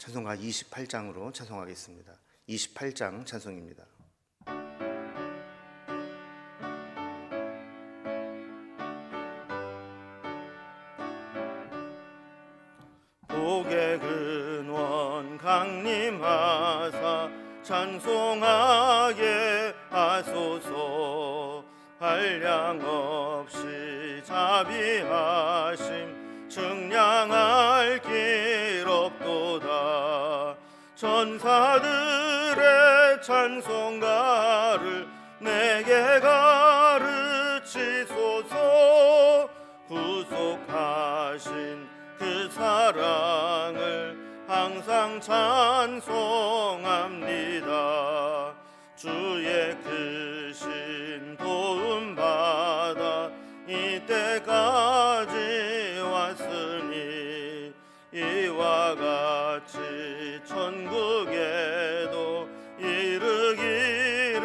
찬송가 28장으로 찬송하겠습니다. 28장 찬송입니다. 복의 근원 강림하사 찬송하게 하소서. 한량없이 자비하심 측량할 길 없도다. 천사들의 찬송가를 내게 가르치소서. 구속하신 그 사랑을 항상 찬송합니다. 주의 크신 도움받아 이때까지 왔으니 이와 같이 천국에도 이르기를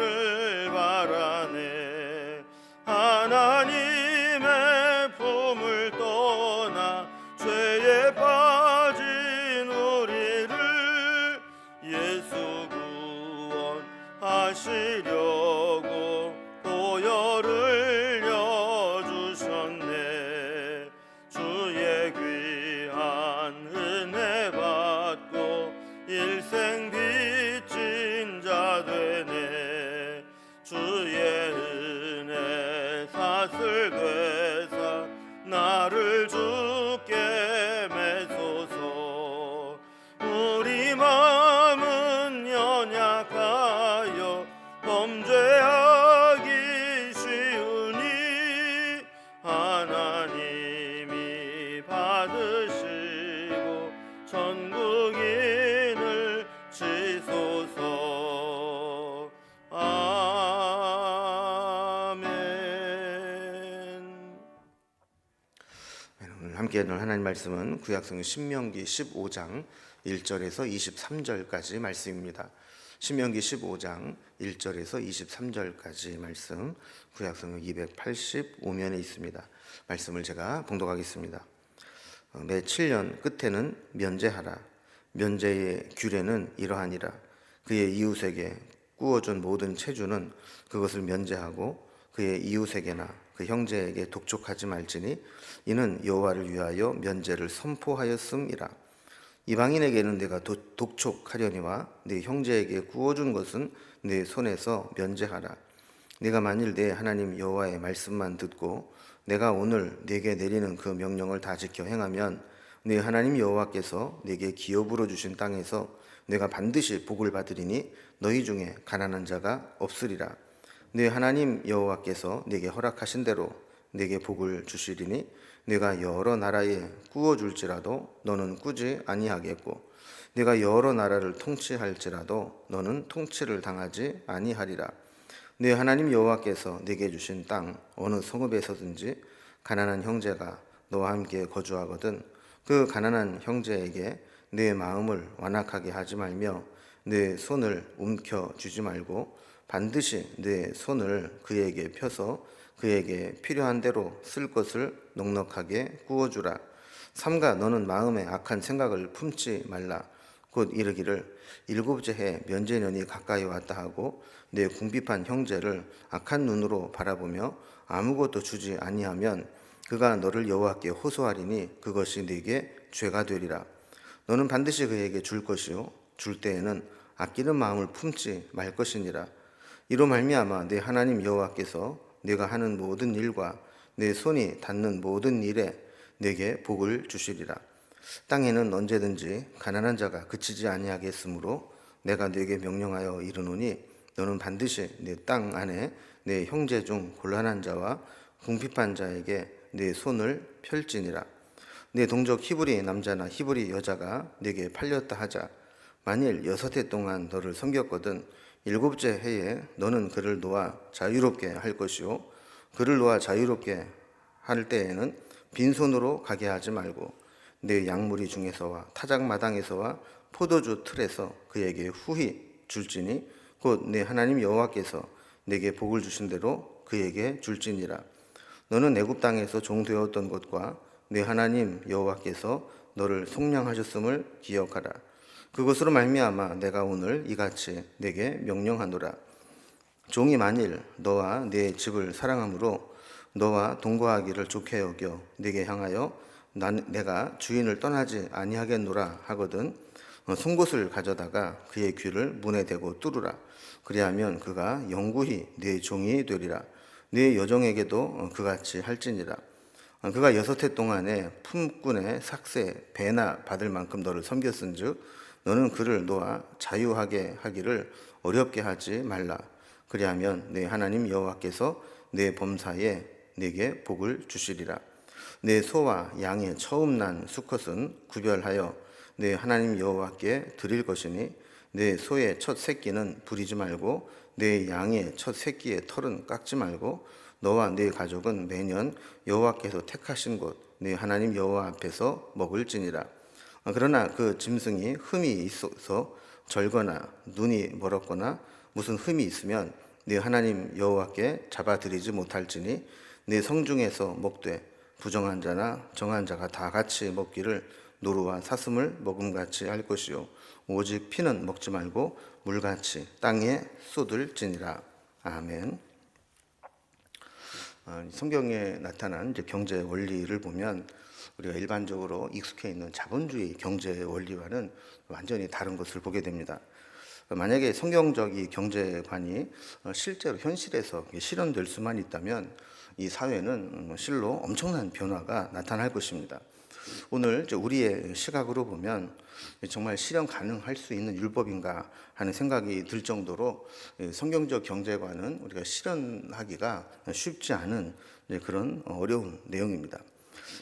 바라네. 하나님의 품을 떠나 죄에 빠진 우리를 예수 구원하시려고 보혈을 여주셨네. 주의 귀한 은혜 받고 일생 빚진 자 되네. 주의 은혜 사슬 되사 나를 주께 매소서. 우리 마음은 연약하여 범죄하기 쉬우니 하나님이 받으시고 천국인을 지소서. 아멘. 오늘 함께 나눌 하나님 말씀은 구약성경 신명기 15장 1절에서 23절까지 말씀입니다. 신명기 15장 1절에서 23절까지 말씀, 구약성경 285면에 있습니다. 말씀을 제가 봉독하겠습니다. 매 7년 끝에는 면제하라. 면제의 규례는 이러하니라. 그의 이웃에게 꾸어준 모든 체주는 그것을 면제하고 그의 이웃에게나 그 형제에게 독촉하지 말지니 이는 여호와를 위하여 면제를 선포하였음이라. 이방인에게는 내가 독촉하려니와 네 형제에게 구워준 것은 네 손에서 면제하라. 네가 만일 내 하나님 여호와의 말씀만 듣고 내가 오늘 네게 내리는 그 명령을 다 지켜 행하면 네 하나님 여호와께서 네게 기업으로 주신 땅에서 내가 반드시 복을 받으리니 너희 중에 가난한 자가 없으리라. 네 하나님 여호와께서 네게 허락하신 대로 네게 복을 주시리니 내가 여러 나라에 꾸어줄지라도 너는 꾸지 아니하겠고 내가 여러 나라를 통치할지라도 너는 통치를 당하지 아니하리라. 네 하나님 여호와께서 네게 주신 땅 어느 성읍에서든지 가난한 형제가 너와 함께 거주하거든 그 가난한 형제에게 네 마음을 완악하게 하지 말며 네 손을 움켜쥐지 말고 반드시 네 손을 그에게 펴서 그에게 필요한 대로 쓸 것을 넉넉하게 구워주라. 삼가 너는 마음에 악한 생각을 품지 말라. 곧 이르기를 일곱째 해 면제년이 가까이 왔다 하고 내 궁핍한 형제를 악한 눈으로 바라보며 아무것도 주지 아니하면 그가 너를 여호와께 호소하리니 그것이 네게 죄가 되리라. 너는 반드시 그에게 줄 것이요 줄 때에는 아끼는 마음을 품지 말 것이니라. 이로 말미암아 내 하나님 여호와께서 내가 하는 모든 일과 내 손이 닿는 모든 일에 내게 복을 주시리라. 땅에는 언제든지 가난한 자가 그치지 아니하겠으므로 내가 네게 명령하여 이르노니 너는 반드시 내 땅 안에 내 형제 중 곤란한 자와 궁핍한 자에게 내 손을 펼지니라. 내 동족 히브리 남자나 히브리 여자가 네게 팔렸다 하자. 만일 6해 동안 너를 섬겼거든 7째 해에 너는 그를 놓아 자유롭게 할 것이요 그를 놓아 자유롭게 할 때에는 빈손으로 가게 하지 말고 내 양무리 중에서와 타작마당에서와 포도주 틀에서 그에게 후히 줄지니 곧 내 하나님 여호와께서 내게 복을 주신 대로 그에게 줄지니라. 너는 애굽 땅에서 종되었던 것과 내 하나님 여호와께서 너를 속량하셨음을 기억하라. 그것으로 말미암아 내가 오늘 이같이 내게 명령하노라. 종이 만일 너와 네 집을 사랑함으로 너와 동거하기를 좋게 여겨 네게 향하여 내가 주인을 떠나지 아니하겠노라 하거든 송곳을 가져다가 그의 귀를 문에 대고 뚫으라. 그리하면 그가 영구히 네 종이 되리라. 네 여종에게도 그같이 할지니라. 그가 6해 동안에 품꾼의 삭세 배나 받을 만큼 너를 섬겼은즉 너는 그를 놓아 자유하게 하기를 어렵게 하지 말라. 그리하면 내 하나님 여호와께서 내 범사에 내게 복을 주시리라. 내 소와 양의 처음 난 수컷은 구별하여 내 하나님 여호와께 드릴 것이니 내 소의 첫 새끼는 부리지 말고 내 양의 첫 새끼의 털은 깎지 말고 너와 네 가족은 매년 여호와께서 택하신 곳 네 하나님 여호와 앞에서 먹을지니라. 그러나 그 짐승이 흠이 있어서 절거나 눈이 멀었거나 무슨 흠이 있으면 네 하나님 여호와께 잡아들이지 못할지니 네 성중에서 먹되 부정한 자나 정한 자가 다 같이 먹기를 노루와 사슴을 먹음같이 할 것이요 오직 피는 먹지 말고 물같이 땅에 쏟을지니라. 아멘. 성경에 나타난 경제 원리를 보면 우리가 일반적으로 익숙해 있는 자본주의 경제 원리와는 완전히 다른 것을 보게 됩니다. 만약에 성경적 이 경제관이 실제로 현실에서 실현될 수만 있다면 이 사회는 실로 엄청난 변화가 나타날 것입니다. 오늘 우리의 시각으로 보면 정말 실현 가능할 수 있는 율법인가 하는 생각이 들 정도로 성경적 경제관은 우리가 실현하기가 쉽지 않은 그런 어려운 내용입니다.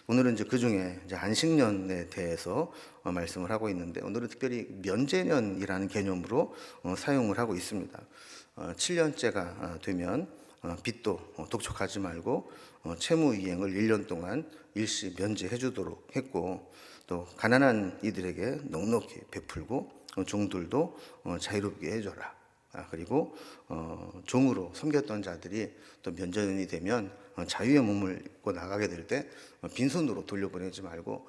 오늘은 그 중에 안식년에 대해서 말씀을 하고 있는데 오늘은 특별히 면제년이라는 개념으로 사용을 하고 있습니다. 7년째가 되면 빚도 독촉하지 말고 채무 이행을 1년 동안 일시 면제해 주도록 했고 또 가난한 이들에게 넉넉히 베풀고 종들도 자유롭게 해줘라. 그리고 종으로 섬겼던 자들이 또 면제년이 되면 자유의 몸을 입고 나가게 될 때 빈손으로 돌려보내지 말고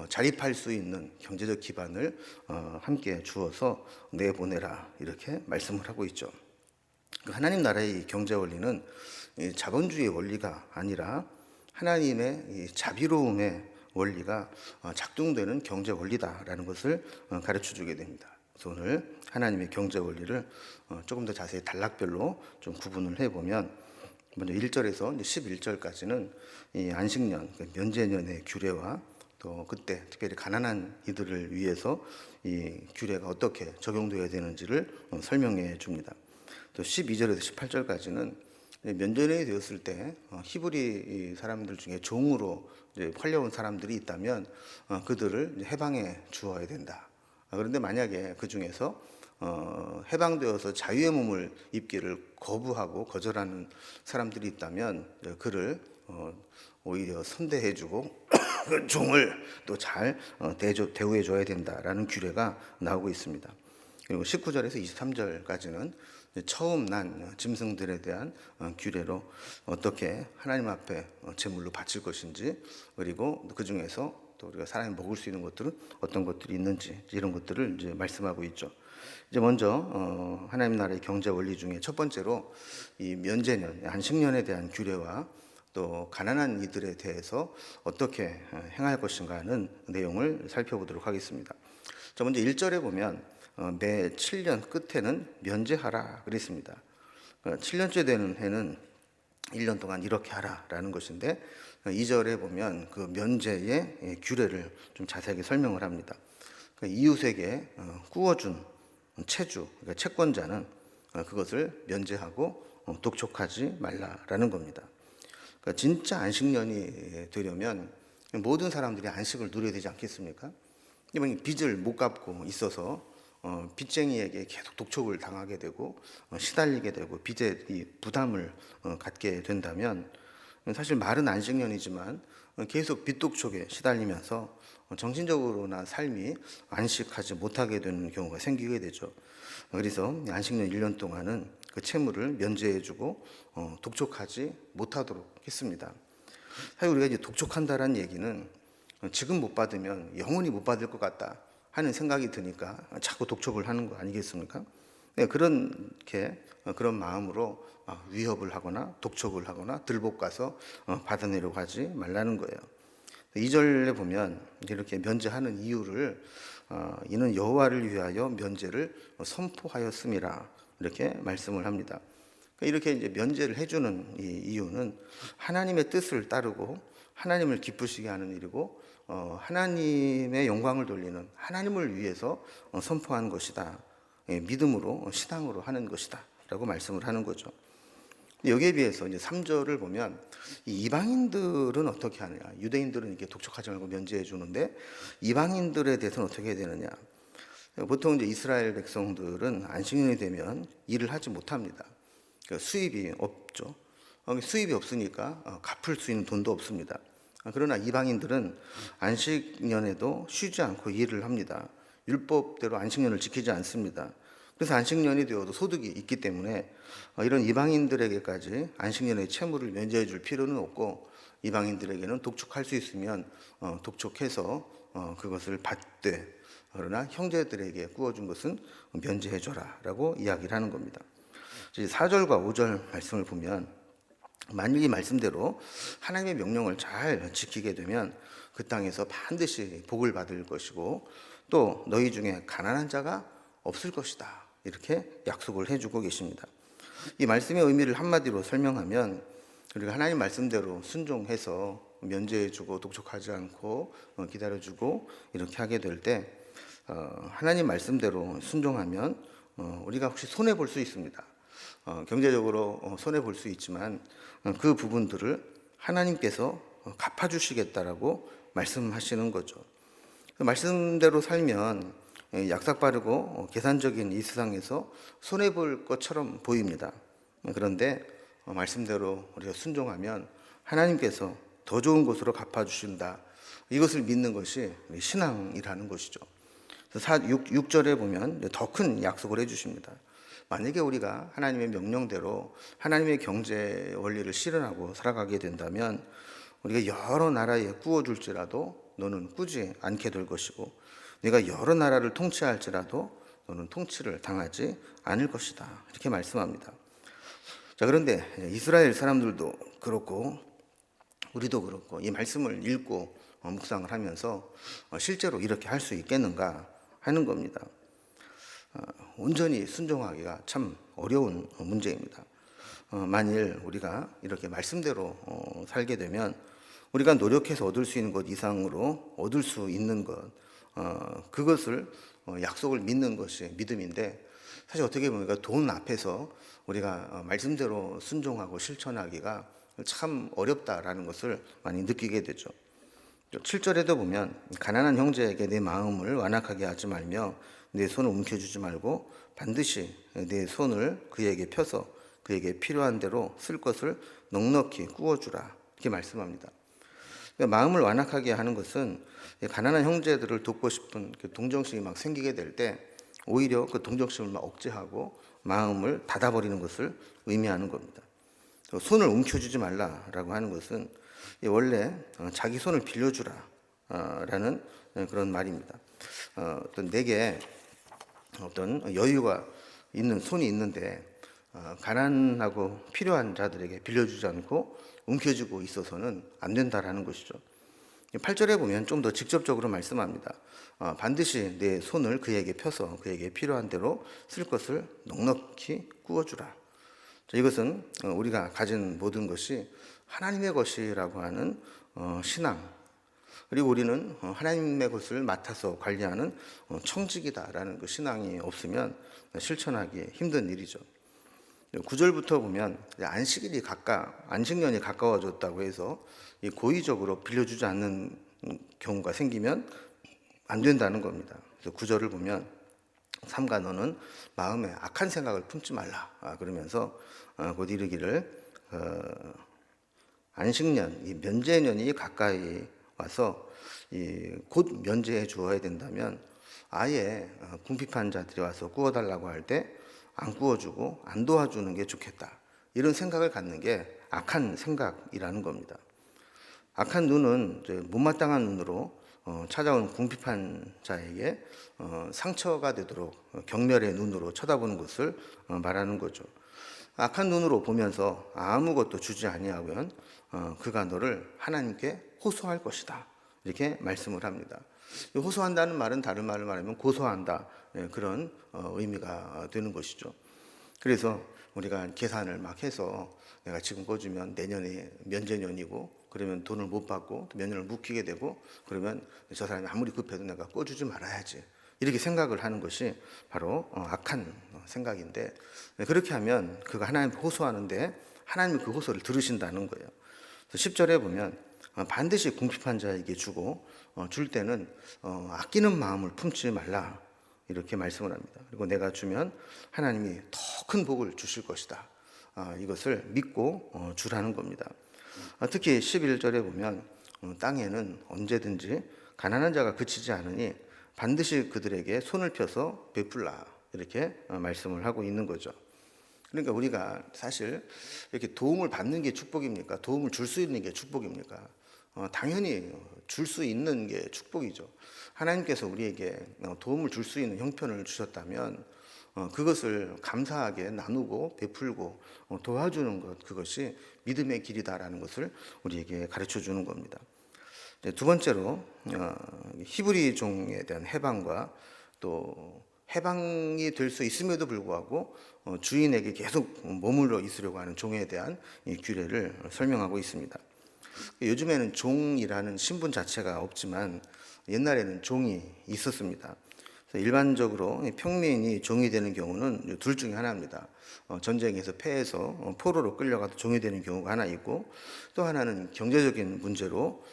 자립할 수 있는 경제적 기반을 함께 주어서 내보내라 이렇게 말씀을 하고 있죠. 하나님 나라의 경제 원리는 자본주의 원리가 아니라 하나님의 이 자비로움의 원리가 작동되는 경제 원리다라는 것을 가르쳐 주게 됩니다. 그래서 오늘 하나님의 경제 원리를 조금 더 자세히 단락별로 좀 구분을 해보면 먼저 1절에서 11절까지는 이 안식년, 면제년의 규례와 또 그때 특별히 가난한 이들을 위해서 이 규례가 어떻게 적용되어야 되는지를 설명해 줍니다. 또 12절에서 18절까지는 면제년이 되었을 때 히브리 사람들 중에 종으로 팔려온 사람들이 있다면 그들을 해방해 주어야 된다. 그런데 만약에 그 중에서 해방되어서 자유의 몸을 입기를 거부하고 거절하는 사람들이 있다면 그를 오히려 선대해주고 그 종을 또 잘 대우해줘야 된다라는 규례가 나오고 있습니다. 그리고 19절에서 23절까지는 처음 난 짐승들에 대한 규례로 어떻게 하나님 앞에 제물로 바칠 것인지 그리고 그 중에서 또 우리가 사람이 먹을 수 있는 것들은 어떤 것들이 있는지 이런 것들을 이제 말씀하고 있죠. 이제 먼저 하나님 나라의 경제 원리 중에 첫 번째로 이 면제년, 안식년에 대한 규례와 또 가난한 이들에 대해서 어떻게 행할 것인가 하는 내용을 살펴보도록 하겠습니다. 자, 먼저 1절에 보면 매 7년 끝에는 면제하라 그랬습니다. 7년째 되는 해는 1년 동안 이렇게 하라라는 것인데 2절에 보면 그 면제의 규례를 좀 자세하게 설명을 합니다. 이웃에게 구워준 채주, 그러니까 채권자는 그것을 면제하고 독촉하지 말라라는 겁니다. 그러니까 진짜 안식년이 되려면 모든 사람들이 안식을 누려야 되지 않겠습니까? 빚을 못 갚고 있어서 빚쟁이에게 계속 독촉을 당하게 되고 시달리게 되고 빚의 이 부담을 갖게 된다면 사실 말은 안식년이지만 계속 빚 독촉에 시달리면서 정신적으로나 삶이 안식하지 못하게 되는 경우가 생기게 되죠. 그래서 안식년 1년 동안은 그 채무를 면제해주고 독촉하지 못하도록 했습니다. 사실 우리가 이제 독촉한다라는 얘기는 지금 못 받으면 영원히 못 받을 것 같다 하는 생각이 드니까 자꾸 독촉을 하는 거 아니겠습니까? 네, 그런 마음으로 위협을 하거나 독촉을 하거나 들볶아서 받아내려고 하지 말라는 거예요. 2절에 보면 이렇게 면제하는 이유를 이는 여호와를 위하여 면제를 선포하였음이라 이렇게 말씀을 합니다. 이렇게 이제 면제를 해주는 이 이유는 하나님의 뜻을 따르고 하나님을 기쁘시게 하는 일이고 하나님의 영광을 돌리는 하나님을 위해서 선포하는 것이다. 믿음으로 신앙으로 하는 것이다 라고 말씀을 하는 거죠. 여기에 비해서 이제 3절을 보면 이 이방인들은 어떻게 하느냐, 유대인들은 이렇게 독촉하지 말고 면제해 주는데 이방인들에 대해서는 어떻게 해야 되느냐. 보통 이제 이스라엘 백성들은 안식년이 되면 일을 하지 못합니다. 수입이 없죠. 수입이 없으니까 갚을 수 있는 돈도 없습니다. 그러나 이방인들은 안식년에도 쉬지 않고 일을 합니다. 율법대로 안식년을 지키지 않습니다. 그래서 안식년이 되어도 소득이 있기 때문에 이런 이방인들에게까지 안식년의 채무를 면제해 줄 필요는 없고, 이방인들에게는 독촉할 수 있으면 독촉해서 그것을 받되, 그러나 형제들에게 구워준 것은 면제해 줘라 라고 이야기를 하는 겁니다. 4절과 5절 말씀을 보면 만일 이 말씀대로 하나님의 명령을 잘 지키게 되면 그 땅에서 반드시 복을 받을 것이고 또 너희 중에 가난한 자가 없을 것이다, 이렇게 약속을 해주고 계십니다. 이 말씀의 의미를 한마디로 설명하면 우리가 하나님 말씀대로 순종해서 면제해주고 독촉하지 않고 기다려주고 이렇게 하게 될 때 하나님 말씀대로 순종하면 우리가 혹시 손해볼 수 있습니다. 경제적으로 손해볼 수 있지만 그 부분들을 하나님께서 갚아주시겠다라고 말씀하시는 거죠. 그 말씀대로 살면 약삭빠르고 계산적인 이 세상에서 손해볼 것처럼 보입니다. 그런데 말씀대로 우리가 순종하면 하나님께서 더 좋은 곳으로 갚아주신다, 이것을 믿는 것이 신앙이라는 것이죠. 6절에 보면 더 큰 약속을 해주십니다. 만약에 우리가 하나님의 명령대로 하나님의 경제 원리를 실현하고 살아가게 된다면 우리가 여러 나라에 구워줄지라도 너는 꾸지 않게 될 것이고, 네가 여러 나라를 통치할지라도 너는 통치를 당하지 않을 것이다, 이렇게 말씀합니다. 자, 그런데 이스라엘 사람들도 그렇고 우리도 그렇고 이 말씀을 읽고 묵상을 하면서 실제로 이렇게 할 수 있겠는가 하는 겁니다. 온전히 순종하기가 참 어려운 문제입니다. 만일 우리가 이렇게 말씀대로 살게 되면 우리가 노력해서 얻을 수 있는 것 이상으로 얻을 수 있는 것, 그것을 약속을 믿는 것이 믿음인데, 사실 어떻게 보면 돈 앞에서 우리가 말씀대로 순종하고 실천하기가 참 어렵다라는 것을 많이 느끼게 되죠. 7절에도 보면 가난한 형제에게 내 마음을 완악하게 하지 말며 내 손을 움켜쥐지 말고 반드시 내 손을 그에게 펴서 그에게 필요한 대로 쓸 것을 넉넉히 구워주라, 이렇게 말씀합니다. 마음을 완악하게 하는 것은 가난한 형제들을 돕고 싶은 동정심이 막 생기게 될 때 오히려 그 동정심을 막 억제하고 마음을 닫아버리는 것을 의미하는 겁니다. 손을 움켜쥐지 말라라고 하는 것은 원래 자기 손을 빌려주라 라는 그런 말입니다. 내게 어떤 여유가 있는 손이 있는데 가난하고 필요한 자들에게 빌려주지 않고 움켜쥐고 있어서는 안 된다라는 것이죠. 8절에 보면 좀 더 직접적으로 말씀합니다. 반드시 내 손을 그에게 펴서 그에게 필요한 대로 쓸 것을 넉넉히 구워주라. 이것은 우리가 가진 모든 것이 하나님의 것이라고 하는 신앙, 그리고 우리는 하나님의 것을 맡아서 관리하는 청직이다라는 그 신앙이 없으면 실천하기 힘든 일이죠. 9절부터 보면 안식년이 가까워졌다고 해서 고의적으로 빌려주지 않는 경우가 생기면 안 된다는 겁니다. 그래서 9절을 보면 삼가 너는 마음에 악한 생각을 품지 말라 그러면서 곧 이르기를 안식년, 이 면제년이 가까이 와서 곧 면제해 주어야 된다면 아예 궁핍한 자들이 와서 구워달라고 할 때 안 구워주고 안 도와주는 게 좋겠다, 이런 생각을 갖는 게 악한 생각이라는 겁니다. 악한 눈은 못마땅한 눈으로 찾아온 궁핍한 자에게 상처가 되도록 경멸의 눈으로 쳐다보는 것을 말하는 거죠. 악한 눈으로 보면서 아무것도 주지 아니하면 그가 너를 하나님께 호소할 것이다. 이렇게 말씀을 합니다. 호소한다는 말은 다른 말을 말하면 고소한다. 그런 의미가 되는 것이죠. 그래서 우리가 계산을 막 해서 내가 지금 꿔주면 내년에 면제년이고 그러면 돈을 못 받고 몇 년을 묵히게 되고 그러면 저 사람이 아무리 급해도 내가 꿔주지 말아야지. 이렇게 생각을 하는 것이 바로 악한 생각인데 그렇게 하면 그가 하나님께 호소하는데 하나님이 그 호소를 들으신다는 거예요. 10절에 보면 반드시 궁핍한 자에게 주고 줄 때는 아끼는 마음을 품지 말라 이렇게 말씀을 합니다. 그리고 내가 주면 하나님이 더 큰 복을 주실 것이다. 이것을 믿고 주라는 겁니다. 특히 11절에 보면 땅에는 언제든지 가난한 자가 그치지 않으니 반드시 그들에게 손을 펴서 베풀라 이렇게 말씀을 하고 있는 거죠. 그러니까 우리가 사실 이렇게 도움을 받는 게 축복입니까? 도움을 줄 수 있는 게 축복입니까? 당연히 줄 수 있는 게 축복이죠. 하나님께서 우리에게 도움을 줄 수 있는 형편을 주셨다면 그것을 감사하게 나누고 베풀고 도와주는 것, 그것이 믿음의 길이다라는 것을 우리에게 가르쳐 주는 겁니다. 두 번째로 히브리 종에 대한 해방과 또 해방이 될 수 있음에도 불구하고 주인에게 계속 머물러 있으려고 하는 종에 대한 이 규례를 설명하고 있습니다. 요즘에는 종이라는 신분 자체가 없지만 옛날에는 종이 있었습니다. 일반적으로 평민이 종이 되는 경우는 둘 중에 하나입니다. 전쟁에서 패해서 포로로 끌려가도 종이 되는 경우가 하나 있고 또 하나는 경제적인 문제로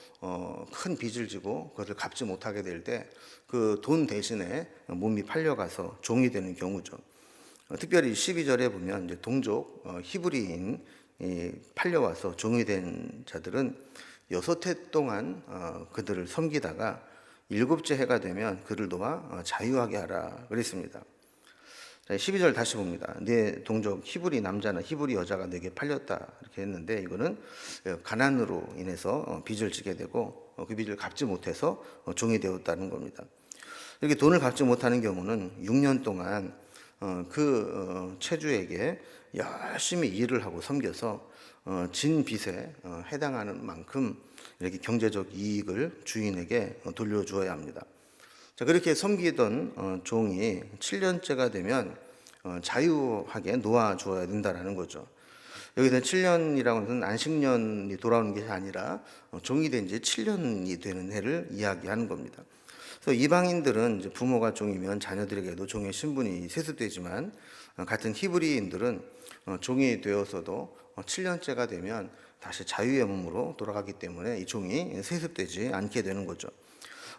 큰 빚을 지고 그것을 갚지 못하게 될 때 그 돈 대신에 몸이 팔려가서 종이 되는 경우죠. 특별히 12절에 보면 이제 동족 히브리인이 팔려와서 종이 된 자들은 6해 동안 그들을 섬기다가 7째 해가 되면 그를 놓아 자유하게 하라 그랬습니다. 12절 다시 봅니다. 내 동족 히브리 남자나 히브리 여자가 내게 팔렸다 이렇게 했는데 이거는 가난으로 인해서 빚을 지게 되고 그 빚을 갚지 못해서 종이 되었다는 겁니다. 이렇게 돈을 갚지 못하는 경우는 6년 동안 그 채주에게 열심히 일을 하고 섬겨서 진 빚에 해당하는 만큼 이렇게 경제적 이익을 주인에게 돌려주어야 합니다. 자, 그렇게 섬기던 종이 7년째가 되면 자유하게 놓아주어야 된다는 거죠. 여기서 7년이라고 하는 것은 안식년이 돌아오는 것이 아니라 종이 된 지 7년이 되는 해를 이야기하는 겁니다. 그래서 이방인들은 이제 부모가 종이면 자녀들에게도 종의 신분이 세습되지만 같은 히브리인들은 종이 되어서도 7년째가 되면 다시 자유의 몸으로 돌아가기 때문에 이 종이 세습되지 않게 되는 거죠.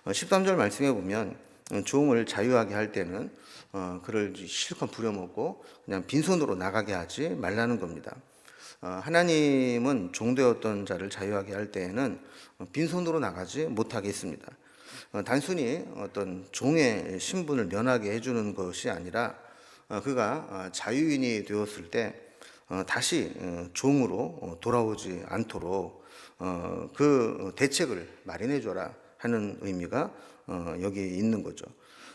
13절 말씀해 보면 종을 자유하게 할 때는 그를 실컷 부려먹고 그냥 빈손으로 나가게 하지 말라는 겁니다. 하나님은 종되었던 자를 자유하게 할 때에는 빈손으로 나가지 못하게 했습니다. 단순히 어떤 종의 신분을 면하게 해주는 것이 아니라 그가 자유인이 되었을 때 다시 종으로 돌아오지 않도록 그 대책을 마련해 줘라 하는 의미가 여기 있는 거죠.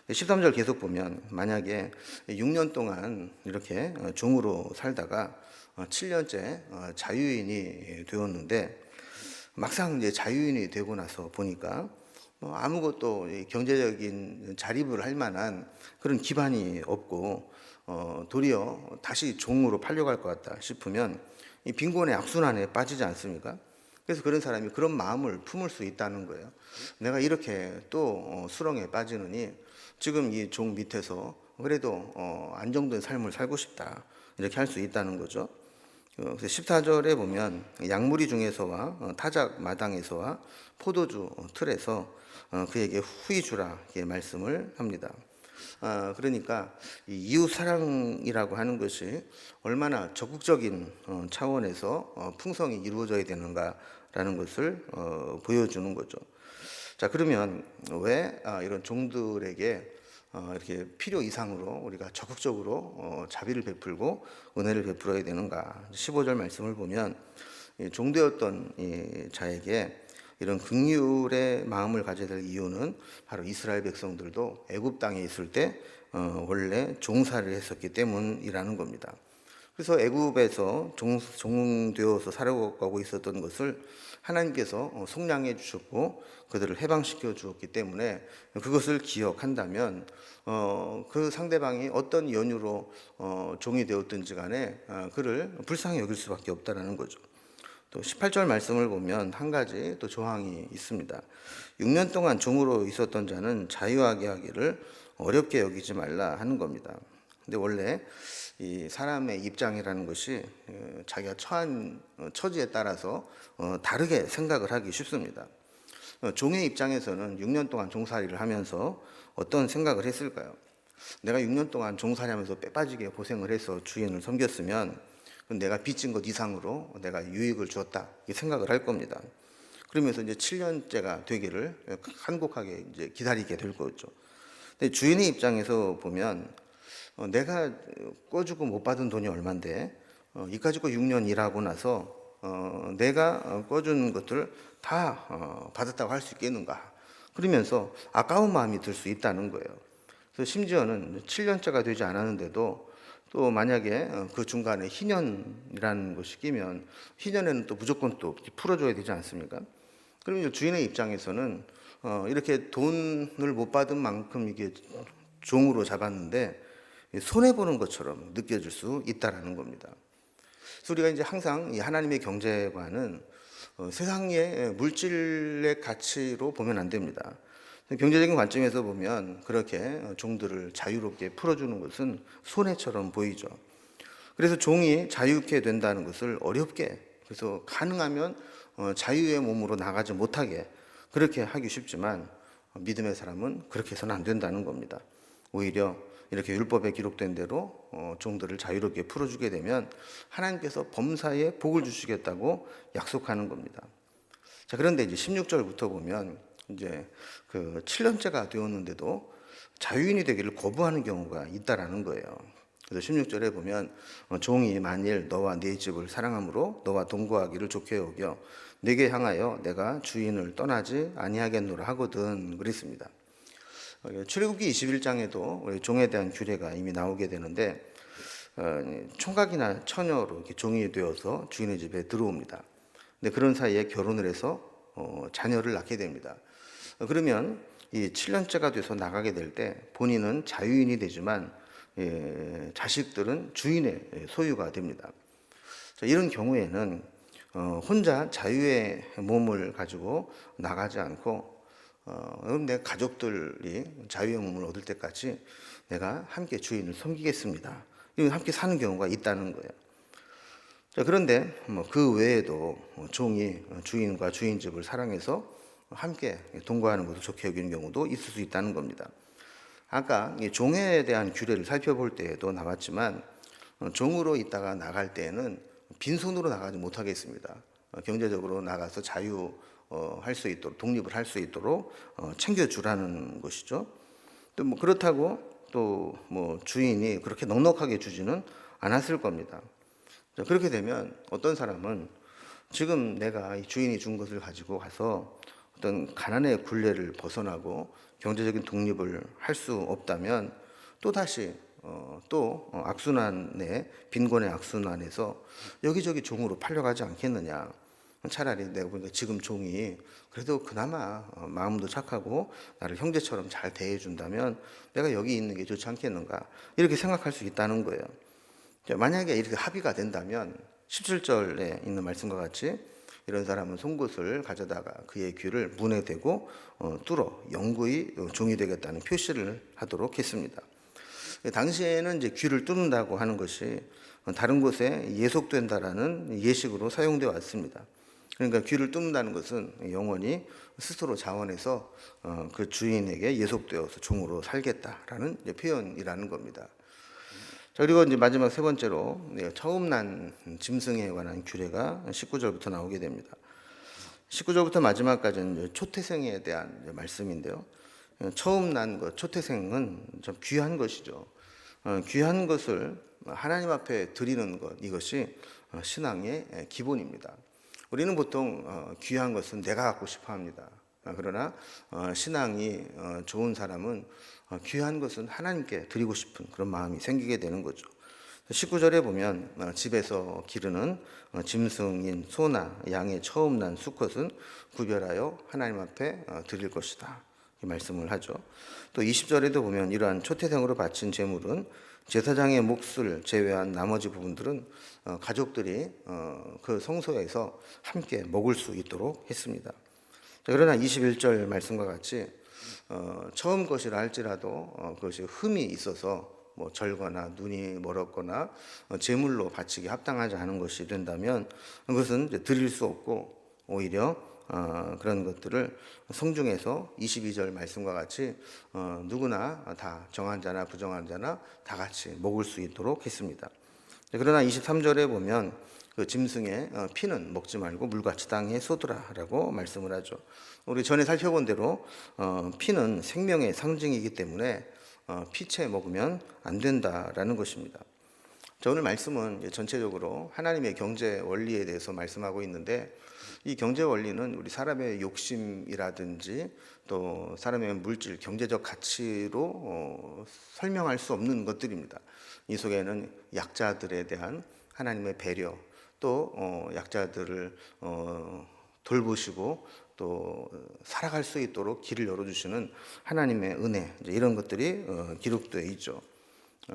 13절 계속 보면 만약에 6년 동안 이렇게 종으로 살다가 7년째 자유인이 되었는데 막상 이제 자유인이 되고 나서 보니까 아무것도 경제적인 자립을 할 만한 그런 기반이 없고 도리어 다시 종으로 팔려갈 것 같다 싶으면 이 빈곤의 악순환에 빠지지 않습니까? 그래서 그런 사람이 그런 마음을 품을 수 있다는 거예요. 내가 이렇게 또 수렁에 빠지느니 지금 이 종 밑에서 그래도 안정된 삶을 살고 싶다 이렇게 할 수 있다는 거죠. 그래서 14절에 보면 약무리 중에서와 타작 마당에서와 포도주 틀에서 그에게 후히 주라 이렇게 말씀을 합니다. 그러니까 이웃 사랑이라고 하는 것이 얼마나 적극적인 차원에서 풍성히 이루어져야 되는가라는 것을 보여주는 거죠. 자, 그러면 왜 이런 종들에게 이렇게 필요 이상으로 우리가 적극적으로 자비를 베풀고 은혜를 베풀어야 되는가? 15절 말씀을 보면 종되었던 자에게 이런 긍휼의 마음을 가져야 될 이유는 바로 이스라엘 백성들도 애굽 땅에 있을 때 원래 종살이를 했었기 때문이라는 겁니다. 그래서 애굽에서 종되어서 살아가고 있었던 것을 하나님께서 속량해 주셨고 그들을 해방시켜 주었기 때문에 그것을 기억한다면 그 상대방이 어떤 연유로 종이 되었든지 간에 그를 불쌍히 여길 수밖에 없다는 거죠. 또 18절 말씀을 보면 한 가지 또 조항이 있습니다. 6년 동안 종으로 있었던 자는 자유하게 하기를 어렵게 여기지 말라 하는 겁니다. 근데 원래 이 사람의 입장이라는 것이 자기가 처한 처지에 따라서 다르게 생각을 하기 쉽습니다. 종의 입장에서는 6년 동안 종살이를 하면서 어떤 생각을 했을까요? 내가 6년 동안 종살이하면서 빼빠지게 고생을 해서 주인을 섬겼으면 내가 빚진 것 이상으로 내가 유익을 주었다 이 생각을 할 겁니다. 그러면서 이제 7년째가 되기를 한곡하게 이제 기다리게 될 거죠. 근데 주인의 입장에서 보면 내가 꿔주고 못 받은 돈이 얼만데 이까짓 거 6년 일하고 나서 내가 꿔준 것들 다 받았다고 할 수 있겠는가? 그러면서 아까운 마음이 들 수 있다는 거예요. 그래서 심지어는 7년째가 되지 않았는데도 또 만약에 그 중간에 희년이라는 것이 끼면 희년에는 또 무조건 또 풀어줘야 되지 않습니까? 그러면 주인의 입장에서는 이렇게 돈을 못 받은 만큼 이게 종으로 잡았는데 손해 보는 것처럼 느껴질 수 있다라는 겁니다. 그래서 우리가 이제 항상 이 하나님의 경제관은 세상의 물질의 가치로 보면 안 됩니다. 경제적인 관점에서 보면 그렇게 종들을 자유롭게 풀어주는 것은 손해처럼 보이죠. 그래서 종이 자유케 된다는 것을 어렵게, 그래서 가능하면 자유의 몸으로 나가지 못하게 그렇게 하기 쉽지만 믿음의 사람은 그렇게 해서는 안 된다는 겁니다. 오히려 이렇게 율법에 기록된 대로 종들을 자유롭게 풀어주게 되면 하나님께서 범사에 복을 주시겠다고 약속하는 겁니다. 자, 그런데 이제 16절부터 보면 이제 그 7년째가 되었는데도 자유인이 되기를 거부하는 경우가 있다라는 거예요. 그래서 16절에 보면 종이 만일 너와 네 집을 사랑함으로 너와 동거하기를 좋게 여겨 내게 향하여 내가 주인을 떠나지 아니하겠노라 하거든 그랬습니다. 출애굽기 21장에도 종에 대한 규례가 이미 나오게 되는데 총각이나 처녀로 이렇게 종이 되어서 주인의 집에 들어옵니다. 근데 그런 사이에 결혼을 해서 자녀를 낳게 됩니다. 그러면 이 7년째가 돼서 나가게 될 때 본인은 자유인이 되지만 자식들은 주인의 소유가 됩니다. 자, 이런 경우에는 혼자 자유의 몸을 가지고 나가지 않고 내 가족들이 자유의 몸을 얻을 때까지 내가 함께 주인을 섬기겠습니다. 함께 사는 경우가 있다는 거예요. 자, 그런데 그 외에도 종이 주인과 주인집을 사랑해서 함께 동거하는 것을 좋게 여기는 경우도 있을 수 있다는 겁니다. 아까 종에 대한 규례를 살펴볼 때에도 나왔지만 종으로 있다가 나갈 때에는 빈손으로 나가지 못하겠습니다. 경제적으로 나가서 자유할 수 있도록 독립을 할 수 있도록 챙겨주라는 것이죠. 또 그렇다고 또 주인이 그렇게 넉넉하게 주지는 않았을 겁니다. 자, 그렇게 되면 어떤 사람은 지금 내가 이 주인이 준 것을 가지고 가서 어떤 가난의 굴레를 벗어나고 경제적인 독립을 할 수 없다면 또다시 또 악순환의 빈곤의 악순환에서 여기저기 종으로 팔려가지 않겠느냐. 차라리 내가 보니까 지금 종이 그래도 그나마 마음도 착하고 나를 형제처럼 잘 대해준다면 내가 여기 있는 게 좋지 않겠는가 이렇게 생각할 수 있다는 거예요. 만약에 이렇게 합의가 된다면 17절에 있는 말씀과 같이 이런 사람은 송곳을 가져다가 그의 귀를 문에 대고 뚫어 영구히 종이 되겠다는 표시를 하도록 했습니다. 당시에는 이제 귀를 뚫는다고 하는 것이 다른 곳에 예속된다라는 예식으로 사용되어 왔습니다. 그러니까 귀를 뚫는다는 것은 영원히 스스로 자원해서 그 주인에게 예속되어서 종으로 살겠다라는 표현이라는 겁니다. 자, 그리고 이제 마지막 세 번째로 처음 난 짐승에 관한 규례가 19절부터 나오게 됩니다. 19절부터 마지막까지는 초태생에 대한 말씀인데요. 처음 난 것, 초태생은 좀 귀한 것이죠. 귀한 것을 하나님 앞에 드리는 것, 이것이 신앙의 기본입니다. 우리는 보통 귀한 것은 내가 갖고 싶어 합니다. 그러나 신앙이 좋은 사람은 귀한 것은 하나님께 드리고 싶은 그런 마음이 생기게 되는 거죠. 19절에 보면 집에서 기르는 짐승인 소나 양의 처음 난 수컷은 구별하여 하나님 앞에 드릴 것이다, 이 말씀을 하죠. 또 20절에도 보면 이러한 초태생으로 바친 제물은 제사장의 몫을 제외한 나머지 부분들은 가족들이 그 성소에서 함께 먹을 수 있도록 했습니다. 그러나 21절 말씀과 같이 처음 것이라 할지라도 그것이 흠이 있어서 뭐 절거나 눈이 멀었거나 제물로 바치기 합당하지 않은 것이 된다면 그것은 이제 드릴 수 없고, 오히려 그런 것들을 성중에서 22절 말씀과 같이 누구나 다 정한 자나 부정한 자나 다 같이 먹을 수 있도록 했습니다. 그러나 23절에 보면 그 짐승의 피는 먹지 말고 물같이 땅에 쏟으라라고 말씀을 하죠. 우리 전에 살펴본 대로 피는 생명의 상징이기 때문에 피채 먹으면 안 된다라는 것입니다. 자, 오늘 말씀은 전체적으로 하나님의 경제 원리에 대해서 말씀하고 있는데, 이 경제 원리는 우리 사람의 욕심이라든지 또 사람의 물질, 경제적 가치로 설명할 수 없는 것들입니다. 이 속에는 약자들에 대한 하나님의 배려, 또 약자들을 돌보시고 또 살아갈 수 있도록 길을 열어주시는 하나님의 은혜, 이런 것들이 기록되어 있죠.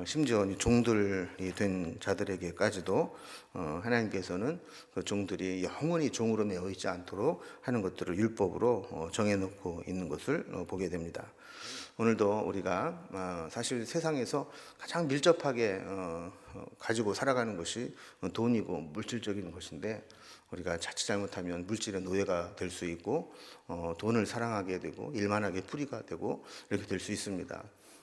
심지어 종들이 된 자들에게까지도 하나님께서는 그 종들이 영원히 종으로 매어 있지 않도록 하는 것들을 율법으로 정해놓고 있는 것을 보게 됩니다. 오늘도 우리가 사실 세상에서 가장 밀접하게 가지고 살아가는 것이 돈이고 물질적인 것인데, 우리가 자칫 잘못하면 물질의 노예가 될 수 있고 돈을 사랑하게 되고 일만하게 풀이가 되고 이렇게 될 수 있습니다.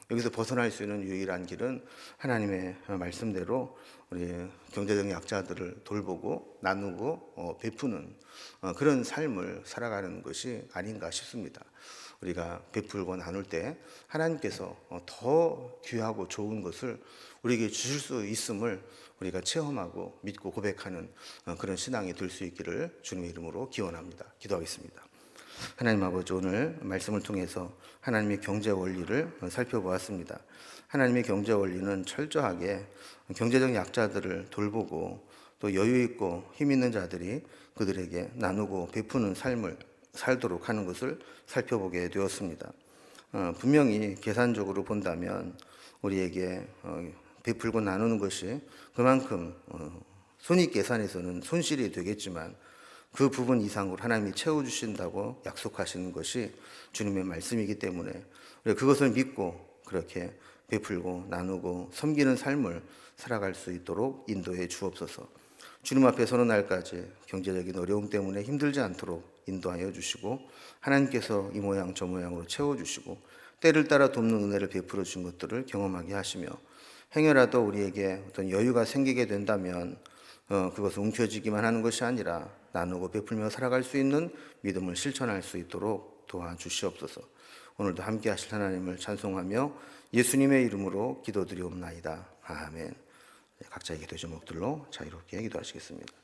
여기서 벗어날 수 있는 유일한 길은 하나님의 말씀대로 우리 경제적 약자들을 돌보고 나누고 베푸는 그런 삶을 살아가는 것이 아닌가 싶습니다. 우리가 베풀고 나눌 때 하나님께서 더 귀하고 좋은 것을 우리에게 주실 수 있음을 우리가 체험하고 믿고 고백하는 그런 신앙이 될 수 있기를 주님의 이름으로 기원합니다. 기도하겠습니다. 하나님 아버지, 오늘 말씀을 통해서 하나님의 경제 원리를 살펴보았습니다. 하나님의 경제 원리는 철저하게 경제적 약자들을 돌보고 또 여유 있고 힘 있는 자들이 그들에게 나누고 베푸는 삶을 살도록 하는 것을 살펴보게 되었습니다. 분명히 계산적으로 본다면 우리에게 베풀고 나누는 것이 그만큼 손익 계산에서는 손실이 되겠지만, 그 부분 이상으로 하나님이 채워주신다고 약속하시는 것이 주님의 말씀이기 때문에 그것을 믿고 그렇게 베풀고 나누고 섬기는 삶을 살아갈 수 있도록 인도해 주옵소서. 주님 앞에 서는 날까지 경제적인 어려움 때문에 힘들지 않도록 인도하여 주시고, 하나님께서 이 모양 저 모양으로 채워주시고 때를 따라 돕는 은혜를 베풀어 주신 것들을 경험하게 하시며, 행여라도 우리에게 어떤 여유가 생기게 된다면 그것을 움켜쥐기만 하는 것이 아니라 나누고 베풀며 살아갈 수 있는 믿음을 실천할 수 있도록 도와주시옵소서. 오늘도 함께 하실 하나님을 찬송하며 예수님의 이름으로 기도드리옵나이다. 아멘. 각자의 기도 제목들로 자유롭게 기도하시겠습니다.